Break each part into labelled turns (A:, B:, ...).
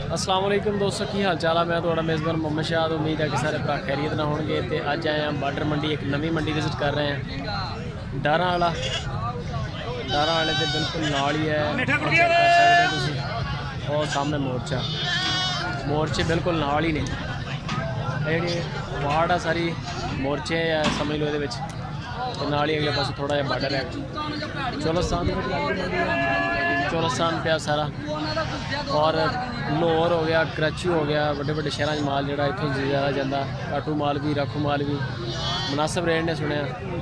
A: अस्सलाम वालेकुम दोस्तों, की हाल चाल है। मैं थोड़ा मेज़बान मोहम्मद शाह। उम्मीद है कि सारे भरा खैरियत ना होंगे। तो अज आए हैं बार्डर मंडी, एक नवी मंडी विजिट कर रहे हैं। डारा वाले के बिल्कुल नाल ही है और सामने मोर्चे बिल्कुल नाल ही ने। जी वार्ड आ सारी मोर्चे है समझ लो ये नाल ही अगले पास थोड़ा जहा बार्डर है। चौलस्तान पे सारा और लाहौर हो गया, कराची हो गया, बड़े बड़े शहर माल जोड़ा इतों ज़्यादा जाता। काटू माल भी, राखू माल भी मुनासिब रेट ने सुने।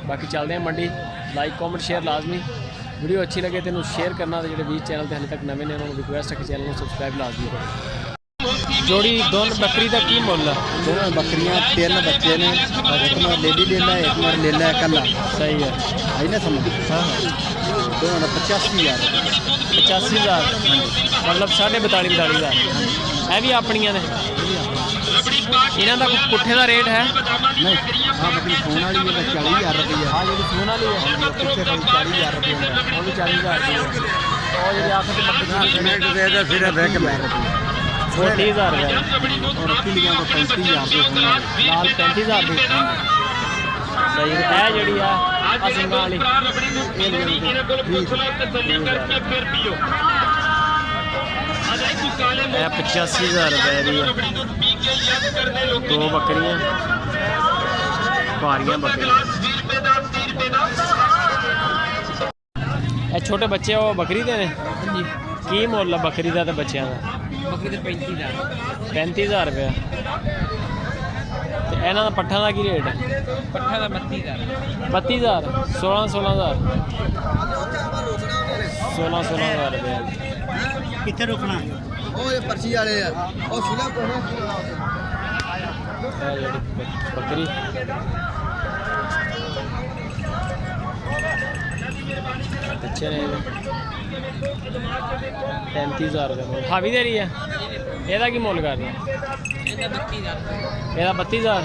A: बाकी चलते हैं मंडी। लाइक कॉमेंट शेयर लाजमी। वीडियो अच्छी लगे तो शेयर करना। तो जो 20 चैनल पर हाले तक नवे ने उन्होंने रिक्वेस्ट है कि चैनल को सबसक्राइब लाजमी करो। जोड़ी दोनों बकरी का की मुल है?
B: दोनों बकरियां 3 बच्चे ने और एक मर लेडी ले ला, एक मर ले ला कला।
A: सही है,
B: आई ना समझ?
A: हाँ
B: दोनों 85,000
A: 85,000 मतलब 42,000 है भी अपनिया ने। इन्हों का पुट्ठे का रेट है
B: नहीं? हाँ बकरी सोन वाली है 40,000 रुपये।
A: हाँ जी सोन वाली है
B: पिछले 40,000 रुपये
A: वो भी 40,000 और जी आखिर वो 30,000
B: और किलियां तो 35,000
A: लाल 35,000 की। सही है जी आ सिंगा वाली 85,000 रुपये की है। 2 बकरियां भारियां बकरियां। छोटे बच्चे वो बकरी दे ने की मुल है बकरी का? तो बच्चों का
C: बकरी 35,000
A: 35,000 रुपया। तो इन्हों का पट्ठा का की रेट है?
C: पट्ठा का 32,000
A: 32,000 16,000 रुपया।
B: कितने रुकना? पर्ची वाले
A: बकरी अच्छे ने 35,000 रुपये। हावी दे रही है। यदा की मुल कर रहे हैं? 32,000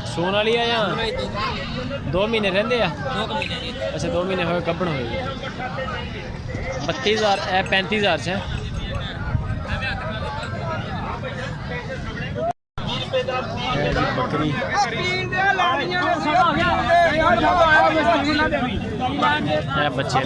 A: सोन वाली है या 2 महीने रहते हैं? अच्छा 2 महीने हो कब्बन हो। 32,000 35,000 से बकरी बच्चे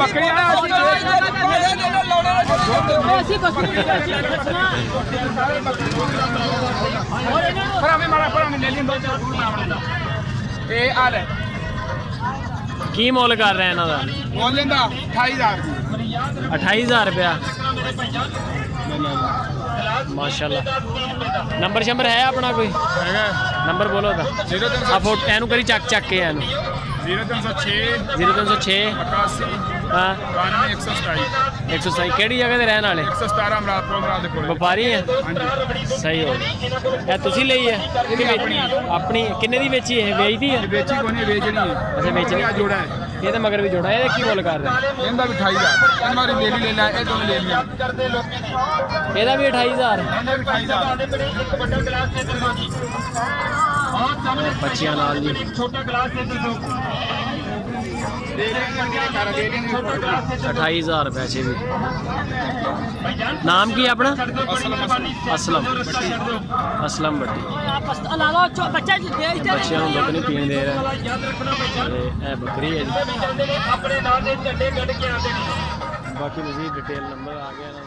A: की मुल कर रहे हैं इन्हों का? 28,000 रुपया माशाल्लाह। नंबर शंबर है अपना कोई? नंबर बोलो तो फोटो एनू करी चक चक के 0306 हाँ 127 केड़ी जगह के रहने वाले?
B: 117
A: व्यापारी है। सही हो गया। तुसी ली है अपनी? किन्ने दी बेची है? बेचती है?
B: बेची को नहीं बेचनी है।
A: अच्छा बेचनी
B: जोड़ा है
A: ये तो मगर भी जोड़ा है। की मुल कर रहे हैं?
B: इनका भी 28,000 हमारी ले लेना है। दोनों ले लिया
A: ਇਹਦਾ भी 28,000 बच्चियां नाल जी। 28,000 पैसे भी। नाम की अपना? असलम भट्टी। बच्चों दुध नहीं पीने दे रहे। बकरी है जी। बाकी मजीद डिटेल नंबर आ गया ना।